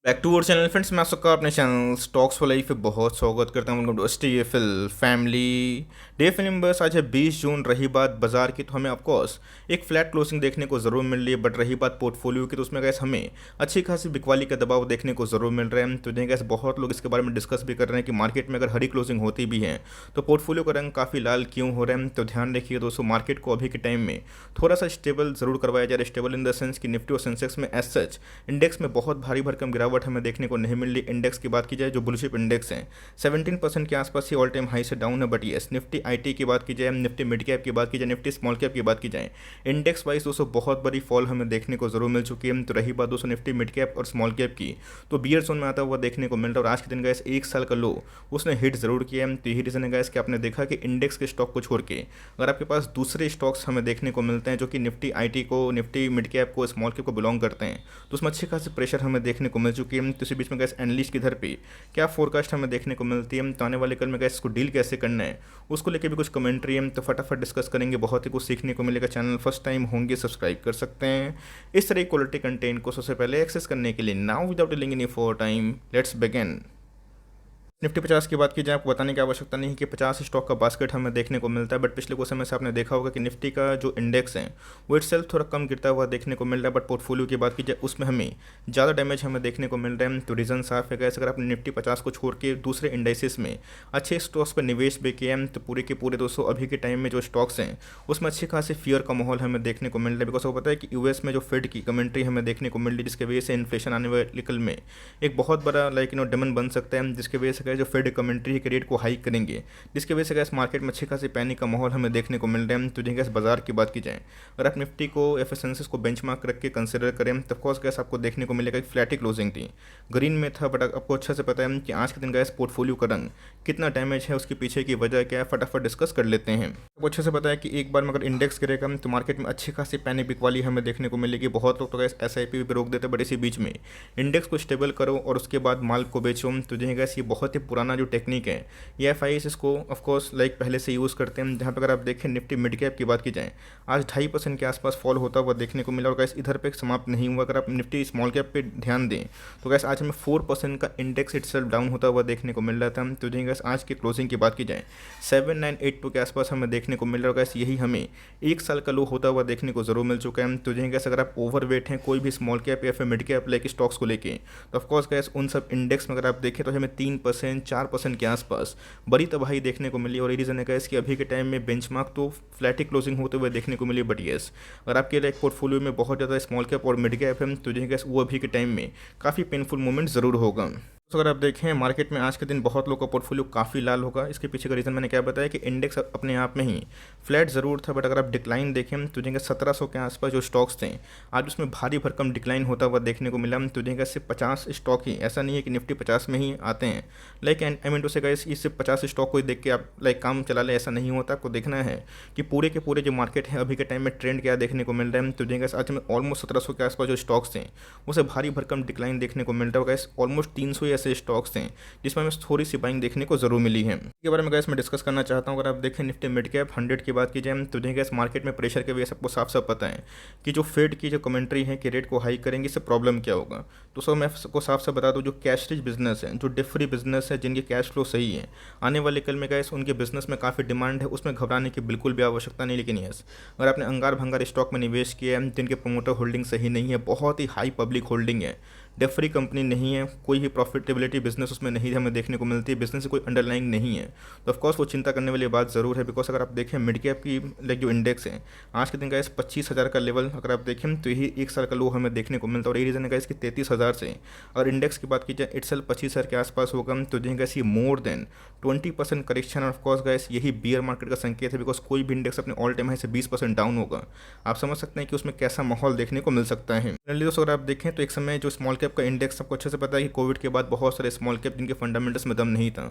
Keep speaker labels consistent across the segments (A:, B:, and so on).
A: Back to our channel friends, मैं आप सबका अपने चैनल स्टॉक्स फॉर लाइफ पे बहुत स्वागत करता हूँ। Welcome to STFL family day film. बस आज है 20 जून। रही बात बाजार की, तो हमें ऑफकोर्स एक फ्लैट क्लोजिंग देखने को ज़रूर मिल रही है, बट रही बात पोर्टफोलियो की, तो उसमें गैस हमें अच्छी खासी बिकवाली का दबाव देखने को ज़रूर मिल रहा है। तो गैस बहुत लोग इसके बारे में डिस्कस भी कर रहे हैं कि मार्केट में अगर हरी क्लोजिंग होती भी है तो पोर्टफोलियो का रंग काफ़ी लाल क्यों हो रहा है। तो ध्यान रखिए दोस्तों, मार्केट को अभी के टाइम में थोड़ा सा स्टेबल ज़रूर करवाया जा रहा है। स्टेबल इन द सेंस कि निफ्टी और सेंसेक्स में एज सच इंडेक्स में बहुत भारी भरकम गिरावट हमें देखने को नहीं मिल रही। इंडेक्स की बात की जाए, जो ब्लूशिप इंडेक्स है 17% के आसपास ही ऑल टाइम हाई से डाउन है। बट येस, निफ्टी आईटी की बात की जाए, निफ्टी मिड कैप की बात की जाए, निफ्टी स्मॉल कैप की बात की जाए, इंडेक्स वाइज दोस्तों बहुत बड़ी फॉल हमें देखने को जरूर मिल चुकी है। तो रही बात दोस्तों निफ्टी मिड कैप और स्मॉल कैप की, तो बियर जोन में आता हुआ देखने को मिल रहा है। और आज के दिन गैस एक साल का लो उसने हिट जरूर किया है। तो यही रीजन है गैस कि आपने देखा कि इंडेक्स के स्टॉक को छोड़ के अगर आपके पास दूसरे स्टॉक्स हमें देखने को मिलते हैं जो कि निफ्टी आईटी को, निफ्टी मिड कैप को, स्मॉल कैप को बिलोंग करते हैं, तो उसमें अच्छी खासी प्रेशर हमें देखने को मिल चुकी है। तो इसी बीच में गैस एनालिस्ट की इधर पे क्या फोरकास्ट हमें देखने को मिलती है, तो आने वाले कल में गैस इसको डील कैसे करना है उसको लेकर भी कुछ कमेंट्री है, तो फटाफट डिस्कस करेंगे। बहुत ही कुछ सीखने को मिलेगा। चैनल फर्स्ट टाइम होंगे सब्सक्राइब कर सकते हैं इस तरह की क्वालिटी कंटेंट को सबसे पहले एक्सेस करने के लिए। Now without delaying any for time, let's begin. Nifty 50 की बात की जाए, आपको बताने की आवश्यकता नहीं कि 50 स्टॉक का बास्केट हमें देखने को मिलता है। बट पिछले कुछ समय से आपने देखा होगा कि निफ्टी का जो इंडेक्स है वो इटसेल्फ थोड़ा कम गिरता हुआ देखने को मिल रहा है। बट पोर्टफोलियो की बात की जाए, उसमें हमें ज़्यादा डैमेज हमें देखने को मिल रहा है। तो रीज़न साफ है गैस, अगर आपने निफ्टी 50 को छोड़ के दूसरे इंडाइसिस में अच्छे स्टॉक्स पर निवेश भी किया है, तो पूरे के पूरे दोस्तों अभी के टाइम में जो स्टॉक्स हैं उसमें अच्छी खासी फियर का माहौल हमें देखने को मिल रहा है। बिकॉज आपको पता है कि यूएस में जो फेड की कमेंट्री हमें देखने को मिल रही है, जिसकी वजह से इन्फ्लेशन आने वाले कल में एक बहुत बड़ा डेमन बन सकता है, जिसकी वजह से जो फेड कमेंट्री के रेट को हाइक करेंगे, जिसकी वजह से गैस मार्केट में अच्छी खासी पैनिक का माहौल हमें देखने को मिल रहा है। तो गैस बाजार की बात की जाए, अगर आप निफ्टी को एफिशिएंसीज को बेंचमार्क रख के कंसिडर करें, तो ऑफकोर्स गैस आपको देखने को मिलेगा कि फ्लैटी क्लोजिंग थी, ग्रीन में था। बट आपको अच्छा से पता है कि आज के दिन गैस पोर्टफोलियो का रंग कितना डैमेज है, उसके पीछे की वजह क्या है, फटाफट डिस्कस कर लेते हैं। आपको अच्छे से पता है कि एक बार में अगर इंडेक्स गिरेगा तो मार्केट में अच्छी खासी पैनिक बिकवाली हमें देखने को मिलेगी। बहुत लोग तो गैस एसआईपी भी रोक देते हैं, बट इसी बीच में इंडेक्स को स्टेबल करो और उसके बाद माल को बेचो। तो गैस ये बहुत ही पुराना जो टेक्निक है, ये एफ आई इसको ऑफकोर्स पहले से यूज़ करते हैं। जहाँ पर अगर आप देखें निफ्टी मिड कैप की बात की जाए, आज 2.5% के आसपास फॉल होता हुआ देखने को मिला। और गैस इधर पे समाप्त नहीं हुआ, अगर आप निफ्टी स्मॉल कैप पे ध्यान दें तो गैस आज हमें 4% का इंडेक्स इटसेल्फ डाउन होता हुआ देखने को मिल रहा था। तो गैस आज की क्लोजिंग की बात की जाए 7982 के आसपास हमें देखने को मिल रहा है। गैस यही हमें एक साल का लो होता हुआ देखने को जरूर मिल चुका है। तो गैस अगर आप ओवरवेट हैं कोई भी स्मॉल कैप या फिर मिड कैप लाइक स्टॉक्स को लेके, तो ऑफकोर्स गैस उन सब इंडेक्स में अगर आप देखें तो हमें 3% 4% के आसपास बड़ी तबाही देखने को मिली। और ये रीज़न है गैस कि अभी के टाइम में बेंचमार्क तो फ्लैटी क्लोजिंग होते हुए देखने को मिली। बट येस, अगर आपके लाइक पोर्टफोलियो में बहुत ज़्यादा स्मॉल कैप और मिड कैप है, तो गैस वो अभी के टाइम में काफ़ी पेनफुल मोमेंट ज़रूर होगा। तो अगर आप देखें मार्केट में आज के दिन बहुत लोगों का पोर्टफोलियो काफ़ी लाल होगा। इसके पीछे का रीज़न मैंने क्या बताया कि इंडेक्स अपने आप में ही फ्लैट ज़रूर था, बट अगर आप डिक्लाइन देखें तो 1700 के आसपास जो स्टॉक्स थे आज उसमें भारी भरकम डिक्लाइन होता हुआ देखने को मिला। तो सिर्फ 50 स्टॉक ही, ऐसा नहीं है कि निफ्टी 50 में ही आते हैं। लाइक आई मीन टू से गाइस, ये सिर्फ 50 स्टॉक को ही देख के आप काम चला ले, ऐसा नहीं होता। आपको देखना है कि पूरे के पूरे जो मार्केट है अभी के टाइम में ट्रेंड क्या देखने को मिल रहा है। तो गैस आज में ऑलमोस्ट 1700 के आसपास जो स्टॉक्स थे उसे भारी भरकम डिक्लाइन देखने को मिल रहा है। गैस ऑलमोस्ट 300 ऐसे स्टॉक्स हैं जिसमें हमें थोड़ी सी बाइंग देखने को जरूर मिली है। इसके बारे में गैस मैं डिस्कस करना चाहता हूँ। अगर आप देखें निफ्टी मिड कैप 100 की बात की जाए, तो गैस मार्केट में प्रेशर के वजह सबको साफ साफ पता है कि जो फेड की जो कमेंट्री है कि रेट को हाई करेंगे, इससे प्रॉब्लम क्या होगा। तो सर मैं सबको साफ साफ बता दूं, जो कैश रिच बिजनेस है, जो डिफ फ्री बिजनेस है, जिनके कैश फ्लो सही है, आने वाले कल में गैस उनके बिजनेस में काफ़ी डिमांड है, उसमें घबराने की बिल्कुल भी आवश्यकता नहीं। लेकिन यस, अगर आपने अंगार भंगार स्टॉक में निवेश किया है, जिनके प्रमोटर होल्डिंग सही नहीं है, बहुत ही हाई पब्लिक होल्डिंग है, डेट फ्री कंपनी नहीं है, कोई भी प्रॉफिटेबिलिटी बिजनेस उसमें नहीं हमें देखने को मिलती है, बिजनेस से कोई अंडरलाइंग नहीं है, तो ऑफकोर्स वो चिंता करने वाली बात ज़रूर है। बिकॉज अगर आप देखें मिड कैप की जो इंडेक्स है आज के दिन का इस 25,000 का लेवल अगर आप देखें तो यही एक साल का लो हमें देखने को मिलता है। और ये रीज़न है इसकी 33,000 से अगर इंडेक्स की बात की जाए इटसेल्फ 25,000 के आसपास होगा, तो गैस ये more than 20% correction. Of course gas यही बियर मार्केट का संकेत है। बिकॉज कोई भी इंडेक्स अपने ऑल टाइम हाई से 20% डाउन होगा, आप समझ सकते हैं कि उसमें कैसा माहौल देखने को मिल सकता है। दोस्तों अगर आप देखें तो एक समय जो स्मॉल कैप का इंडेक्स सबको अच्छे से पता है कि कोविड के बाद बहुत सारे स्मॉल कैप जिनके फंडामेंटल्स में दम नहीं था,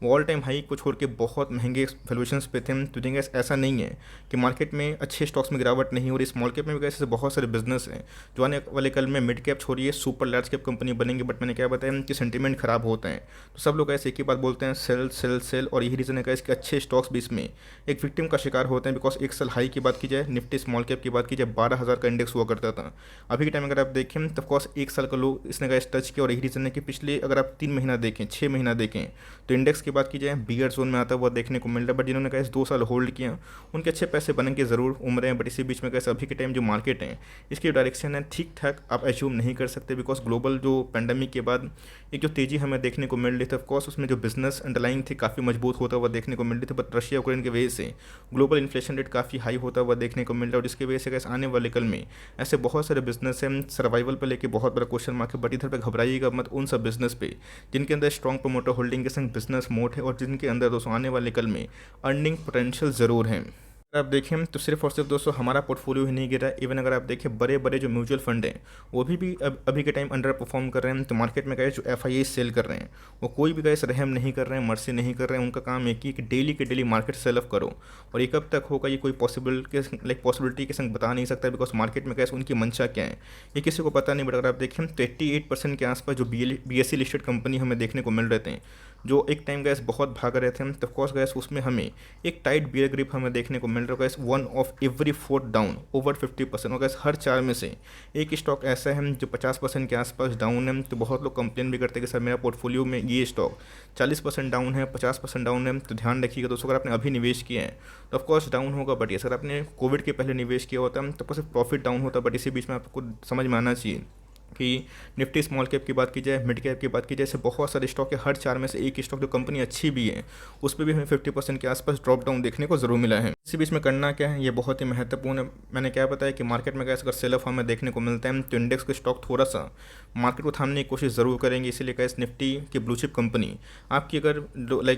A: वो ऑल टाइम हाई को छोड़ के बहुत महंगे वैल्यूएशंस पे थे। तो गैस ऐसा नहीं है कि मार्केट में अच्छे स्टॉक्स में गिरावट नहीं हो रही। स्मॉल कैप में भी ऐसे बहुत सारे बिजनेस हैं जो आने वाले कल में मिड कैप छोड़िए सुपर लार्ज कैप कंपनी बनेंगे। बट मैंने क्या बताया कि सेंटीमेंट खराब होता है, तो सब लोग ऐसे एक ही बात बोलते हैं, सेल सेल सेल। और यही रीज़न है इसके अच्छे स्टॉक्स भी इसमें एक विक्टिम का शिकार होते हैं। बिकॉज एक साल हाई की बात की जाए, निफ्टी स्मॉल कैप की बात की जाए, 12,000 का इंडेक्स हुआ करता था। अभी के टाइम अगर आप देखें तो ऑफकोर्स एक साल का लो इसने गैस टच किया, और यही रीज़न है कि पिछले अगर आप 3 महीना देखें, 6 महीना देखें, तो इंडेक्स की बात की जाए बियर जोन में आता हुआ देखने को मिल रहा है। बट जिन्होंने गैस 2 साल होल्ड किया उनके अच्छे पैसे बनेंगे ज़रूर उम्र है। बट इसी बीच में गैस अभी के टाइम जो मार्केट है इसकी डायरेक्शन है ठीक ठाक आप एज्यूम नहीं कर सकते, बिकॉज ग्लोबल जो पैंडमिक के बाद एक जो तेज़ी हमें देखने को मिल रही थी, ऑफकोर्स उसमें जो बिजनेस अंडरलाइंग थी काफ़ी मजबूत होता हुआ देखने को मिल रही थी। बट रशिया यूक्रेन की वजह से ग्लोबल इन्फ्लेशन रेट काफ़ी हाई होता हुआ देखने को मिल रहा है, और जिसकी वजह से गैस आने वाले कल में ऐसे बहुत सारे बिजनेस हैं सर्वाइवल पर लेके बहुत बड़ा क्वेश्चन मार्क है। बट इधर पे घबराइएगा मत उन सब बिजनेस पे जिनके अंदर स्ट्रॉन्ग प्रमोटर होल्डिंग के संग बिजनेस मोड है, और जिनके अंदर दोस्तों आने वाले कल में अर्निंग पोटेंशियल ज़रूर है। अगर आप देखें तो सिर्फ और सिर्फ दोस्तों हमारा पोर्टफोलियो ही नहीं गिरा, इवन अगर आप देखें बड़े बड़े जो म्यूचुअल फंड हैं वो भी अभी के टाइम अंडर परफॉर्म कर रहे हैं। तो मार्केट में गए जो एफ सेल कर रहे हैं वो कोई भी गैस रहम नहीं कर रहे हैं, मर्सी नहीं कर रहे हैं। उनका काम है कि डेली के डेली मार्केट सेल ऑफ करो, और ये कब तक होगा ये कोई पॉसिबिलिटी के संग बता नहीं सकता, बिकॉज मार्केट में गैस उनकी मंशा क्या है ये किसी को पता नहीं। बट अगर आप देखें तो 88% के आसपास जो BSE लिस्टेड कंपनी हमें देखने को मिल रहे थे, जो एक टाइम गैस बहुत भाग रहे थे, तो ऑफकोर्स गैस उसमें हमें एक टाइट बियर ग्रिप हमें देखने को मिल रहा है। Gas 1 of every 4 down over 50%, और गैस हर 4 में से एक स्टॉक ऐसा है जो 50% के आसपास डाउन है। तो बहुत लोग कंप्लेन भी करते हैं कि सर मेरा पोर्टफोलियो में ये स्टॉक 40% डाउन है, 50% डाउन है। तो ध्यान रखिएगा दोस्तों, अगर आपने अभी निवेश किया है तो ऑफकोर्स डाउन होगा। बट ये सर आपने कोविड के पहले निवेश किया होता तो आपको सिर्फ प्रॉफिट डाउन होता। बट इसी बीच में आपको समझ में आना चाहिए कि निफ्टी स्मॉल कैप की बात की जाए, मिड कैप की बात की जाए, ऐसे बहुत सारे स्टॉक है, हर 4 में से एक स्टॉक जो कंपनी अच्छी भी है उस पर भी हमें 50% के आसपास ड्रॉप डाउन देखने को जरूर मिला है। इसी बीच में करना क्या है ये बहुत ही महत्वपूर्ण है। मैंने क्या बताया कि मार्केट में कैसे अगर सेल ऑफ हमें देखने को मिलता है तो इंडेक्स के स्टॉक थोड़ा सा मार्केट को थामने की कोशिश ज़रूर करेंगे। इसीलिए कैसे निफ्टी की ब्लू चिप कंपनी आपकी अगर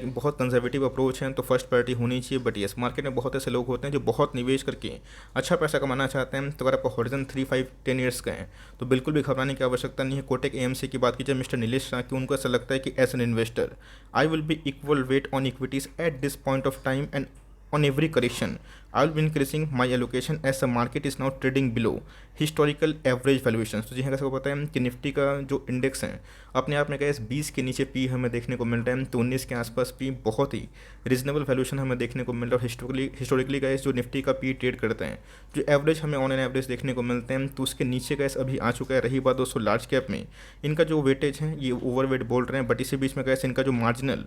A: बहुत कंजर्वेटिव अप्रोच है तो फर्स्ट प्रायोरिटी होनी चाहिए। बट यस मार्केट में बहुत ऐसे लोग होते हैं जो बहुत निवेश करके अच्छा पैसा कमाना चाहते हैं। तो अगर आपका हॉरिजन 3, 5, 10 ईयर्स का है तो बिल्कुल भी घबराने की आवश्यकता नहीं है। कोटक AMC की बात की जाए, मिस्टर नीलेश शाह की, उनको ऐसा लगता है कि as an investor I will be equal weight on equities at this point of time and on every correction I will be increasing my allocation as the market is now trading below historical average valuations। तो जी हाँ, कैसे को पता है कि Nifty का जो index है अपने आप में क्या 20 के नीचे पी हमें देखने को मिल रहा है, तो 19 के आसपास पी बहुत ही रीजनेबल वैल्यूएशन हमें देखने को मिल रहा है। हिस्टोरिकली गैस जो निफ्टी का पी ट्रेड करते हैं जो एवरेज हमें ऑन एन एवरेज देखने को मिलते हैं तो उसके नीचे गैस अभी आ चुका है। रही बात दोस्तों लार्ज कैप में इनका जो वेटेज है ये ओवरवेट बोल रहे हैं। बट इसी बीच में गैस इनका जो मार्जिनल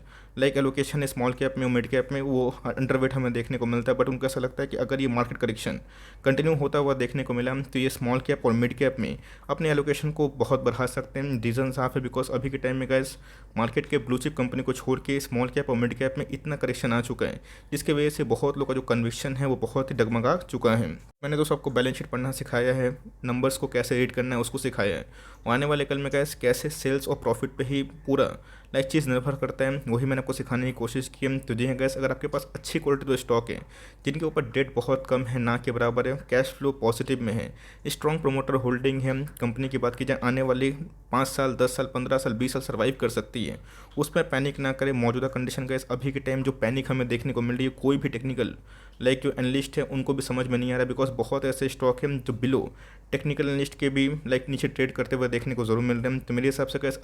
A: एलोकेशन है स्मॉल कैप में और मिड कैप में वो अंडरवेट हमें देखने को मिलता है। बट उनको ऐसा लगता है कि अगर ये मार्केट करेक्शन कंटिन्यू होता हुआ देखने को मिला तो ये स्मॉल कैप और मिड कैप में अपने एलोकेशन को बहुत बढ़ा सकते हैं। रीज़न साफ है, बिकॉज अभी के टाइम में गैस मार्केट के ब्लू चिप कंपनी को छोड़ के स्मॉल कैप और मिड कैप में इतना करेक्शन आ चुका है जिसकी वजह से बहुत लोगों का जो कन्विक्शन है वो बहुत ही डगमगा चुका है। मैंने दोस्तों आपको बैलेंस शीट पढ़ना सिखाया है, नंबर्स को कैसे रीड करना है उसको सिखाया है, और आने वाले कल में कैसे सेल्स और प्रॉफिट पे ही पूरा चीज़ निर्भर करता है वही मैंने आपको सिखाने की कोशिश की है। तो जी हाँ गैस, अगर आपके पास अच्छी क्वालिटी तो स्टॉक है जिनके ऊपर डेट बहुत कम है ना के बराबर है, कैश फ्लो पॉजिटिव में है, स्ट्रॉन्ग प्रोमोटर होल्डिंग है, कंपनी की बात की जाए आने वाले 5 साल 10 साल 15 साल 20 साल सर्वाइव कर सकती है, उसमें पैनिक ना करें। मौजूदा कंडीशन गैस अभी के टाइम जो पैनिक हमें देखने को मिल रही है कोई भी टेक्निकल जो एनालिस्ट है उनको भी समझ में नहीं आ रहा है, बिकॉज बहुत ऐसे स्टॉक हैं जो बिलो टेक्निकल एनालिस्ट के भी नीचे ट्रेड करते हुए देखने को जरूर मिल रहे हैं। तो मेरे हिसाब से कैसे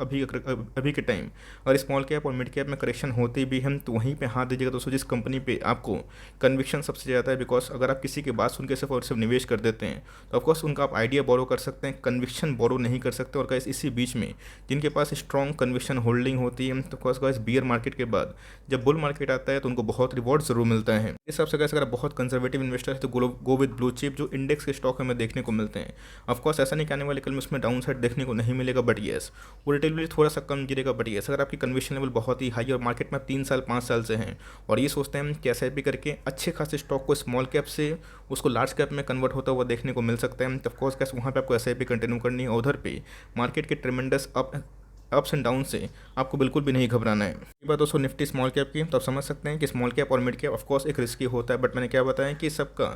A: अभी के टाइम और स्मॉल कैप और मिड कैप में करेक्शन होते भी हम तो वहीं पे हाथ दीजिएगा दोस्तों जिस कंपनी पे आपको कन्विक्शन सबसे ज़्यादा है। बिकॉज अगर आप किसी की बात सुन के सिर्फ और सिर्फ निवेश कर देते हैं तो ऑफकोर्स उनका आप आइडिया बोरो कर सकते हैं, कन्विक्शन बोरो नहीं कर सकते। और कैसे इसी बीच में जिनके पास स्ट्रॉन्ग कन्विक्शन होल्डिंग होती है तो ऑफकोर्स बियर मार्केट के बाद जब बुल मार्केट आता है तो उनको बहुत रिवॉर्ड जरूर मिलता है। इस हिसाब से कैसे अगर बहुत कंजर्वेटिव इन्वेस्टर है तो गो विद ब्लू चिप जो इंडेक्स के स्टॉक हमें देखने को मिलते हैं। ऑफकोर्स ऐसा नहीं कि आने वाले कल में उसमें डाउन साइड देखने को नहीं मिलेगा, बट येस वो रिटेलबिलिटी थोड़ा सा कम गिरेगा। बट येस अगर आपकी कन्विक्शन लेवल बहुत ही हाई और मार्केट में 3 साल 5 साल से हैं और ये सोचते हैं कि SIP करके अच्छे खासे स्टॉक को स्मॉल कैप से उसको लार्ज कैप में कन्वर्ट होता हुआ देखने को मिल सकता है, तो ऑफकोर्स कैसे वहाँ पे आपको SIP कंटिन्यू करनी है। उधर पे मार्केट के ट्रेमेंडस अप्स एंड डाउन से आपको बिल्कुल भी नहीं घबराना है। ये बात दोस्तों निफ्टी स्मॉल कैप की, तो आप समझ सकते हैं कि स्मॉल कैप और मिड कैप ऑफकोर्स एक रिस्की होता है। बट मैंने क्या बताया कि सबका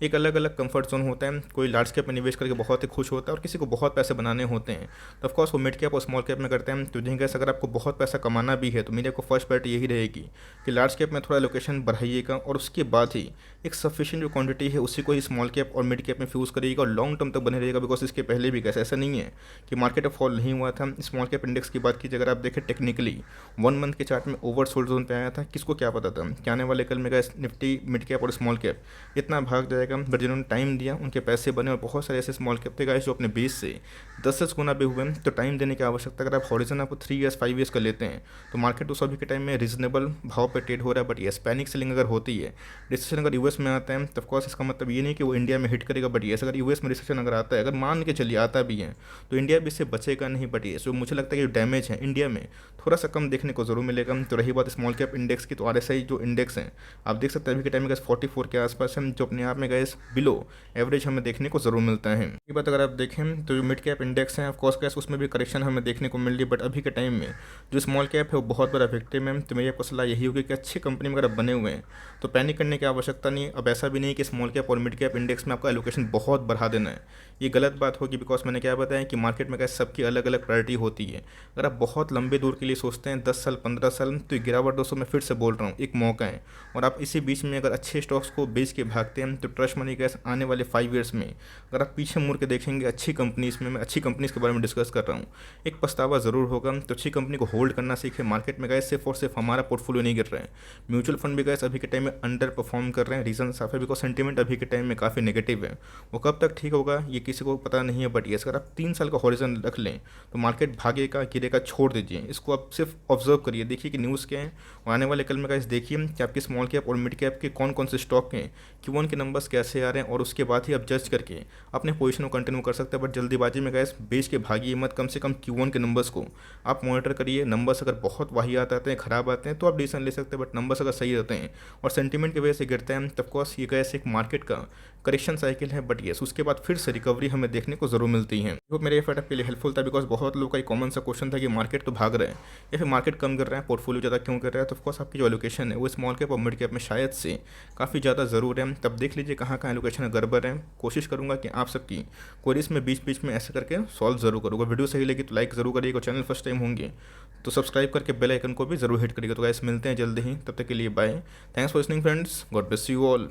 A: एक अलग अलग कंफर्ट जोन होता है। कोई लार्ज कैप में निवेश करके बहुत ही खुश होता है और किसी को बहुत पैसे बनाने होते हैं तो ऑफकोर्स वो मिड कैप और स्मॉल कैप में करते हैं। तो जिन कैसे अगर आपको बहुत पैसा कमाना भी है तो मेरी आपको फर्स्ट प्रायोरिटी यही रहेगी कि लार्ज कैप में थोड़ा लोकेशन बढ़ाइएगा और उसके बाद ही एक सफिशिएंट जो क्वांटिटी है उसी को ही स्मॉल कैप और मिड कैप में फ्यूज़ करिएगा और लॉन्ग टर्म तक बने रहेगा। बिकॉज इसके पहले भी कैसे ऐसा नहीं है कि मार्केट में फॉल नहीं हुआ था, स्मॉल कैप इंडेक्स इंडेक्स की बात कीजिए, अगर आप देखें टेक्निकली 1 मंथ के चार्ट में ओवर सोल्ड जोन पे आया था। किसको क्या पता था कि आने वाले कल में गाइस निफ्टी मिड कैप और स्मॉल कैप इतना भाग जाएगा, बट जिन्होंने टाइम दिया उनके पैसे बने, और बहुत सारे ऐसे स्मॉल कैप थे गाइस जो अपने बेस से 10-10 गुना भी हुए। तो टाइम देने की आवश्यकता, अगर आप हॉरिजन आपको 3 ईयर्स 5 ईयर्स का लेते हैं तो मार्केट उस अभी के टाइम में रीजनेबल भाव पर ट्रेड हो रहा है। बट येस, पैनिक सेलिंग अगर होती है, रिसेशन अगर यूएस में आता है, तो ऑफकोर्स इसका मतलब ये नहीं कि वो इंडिया में हिट करेगा। बट येस, अगर यूएस में रिसेशन अगर आता है, अगर मान के चलिए आता भी है, तो इंडिया भी इससे बचेगा नहीं। बट येस, जो मुझे लगता है कि जो डैमेज है इंडिया में थोड़ा सा कम देखने को जरूर मिलेगा। तो रही बात स्मॉल कैप इंडेक्स की, तो आरएसआई जो इंडेक्स है आप देख सकते हैं अभी के टाइम में गैस 44 के आसपास है, जो अपने आप में गैस बिलो एवरेज हमें देखने को जरूर मिलता है। ये बात अगर आप देखें तो जो मिड कैप इंडेक्स है ऑफकोर्स गैस उसमें भी करेक्शन हमें देखने को मिल रही है। बट अभी के टाइम में जो स्मॉल कैप है वो बहुत बड़ा विक्टिम है। तो मेरी आपको सलाह यही होगी कि अच्छी कंपनी में अगर आप बने हुए हैं तो पैनिक करने की आवश्यकता नहीं। अब ऐसा भी नहीं कि स्मॉल कैप और मिड कैप इंडेक्स में आपका एलोकेशन बहुत बढ़ा देना है, ये गलत बात होगी। बिकॉज मैंने क्या बताया कि मार्केट में गैस सबकी अलग अलग प्रायोरिटी होती है। अगर आप बहुत लंबे दूर के लिए सोचते हैं 10 साल 15 साल, तो ये गिरावट दोस्तों मैं फिर से बोल रहा हूँ एक मौका है। और आप इसी बीच में अगर अच्छे स्टॉक्स को बेच के भागते हैं तो ट्रस्ट मनी गैस आने वाले 5 ईयर्स में अगर आप पीछे मुड़ के देखेंगे अच्छी कंपनीज में, मैं अच्छी कंपनीज के बारे में डिस्कस कर रहा हूँ, एक पछतावा ज़रूर होगा। तो अच्छी कंपनी को होल्ड करना सीखे। मार्केट में गैस सिर्फ और सिर्फ हमारा पोर्टफोलियो नहीं गिर रहा है, म्यूचुअल फंड भी गैस अभी के टाइम में अंडर परफॉर्म कर रहे हैं। रीजन साफ है, बिकॉज सेंटीमेंट अभी के टाइम में काफ़ी नेगेटिव है। वो कब तक ठीक होगा ये किसी को पता नहीं है। बट ये अगर आप 3 साल का हॉरिजन रख लें तो मार्केट भागेगा गिरेगा छोड़ दीजिए, इसको आप सिर्फ ऑब्जर्व करिए, देखिए कि न्यूज़ क्या है। और आने वाले कल में गाइस देखिए कि आपकी स्मॉल कैप और मिड कैप के कौन कौन से स्टॉक हैं, Q1 के नंबर्स कैसे आ रहे हैं, और उसके बाद ही आप जज करके अपने पोजीशन को कंटिन्यू कर सकते हैं। बट जल्दीबाजी में गाइस बेच के भागिए मत, कम से कम Q1 के नंबर्स को आप मॉनिटर करिए। नंबर्स अगर बहुत वाहियात आते हैं, खराब आते हैं, तो आप डिसीजन ले सकते हैं। बट नंबर्स अगर सही रहते हैं और सेंटीमेंट की वजह से गिरते हैं, तब कोर्स ये गैस एक मार्केट का करेक्शन साइकिल है। बट येस, उसके बाद फिर से रिकवरी हमें देखने को जरूर मिलती है। वो मेरे एफर्ट आपके लिए हेल्पफुल था, बिकॉज बहुत लोगों का एक कॉमन सा क्वेश्चन था कि मार्केट तो भाग रहा है या फिर मार्केट कम कर रहा है, पोर्टफोलियो ज़्यादा क्यों कर रहा है। तो ऑफकोर्स आपकी जो एलोकेशन है वो स्मॉल कैप और मिड कैप में शायद से काफ़ी ज़्यादा ज़रूर है। तब देख लीजिए कहाँ कहाँ एलोकेशन गड़बड़ है। कोशिश करूँगा कि आप सबकी क्वेरीज में बीच बीच में ऐसे करके सॉल्व जरूर करूँगा। वीडियो सही लगी तो लाइक जरूर करिएगा, चैनल फर्स्ट टाइम होंगे तो सब्सक्राइब करके बेल आइकन को भी जरूर हिट करिएगा। तो गाइस मिलते हैं जल्द ही, तब तक के लिए bye. Thanks for listening friends, God bless you all.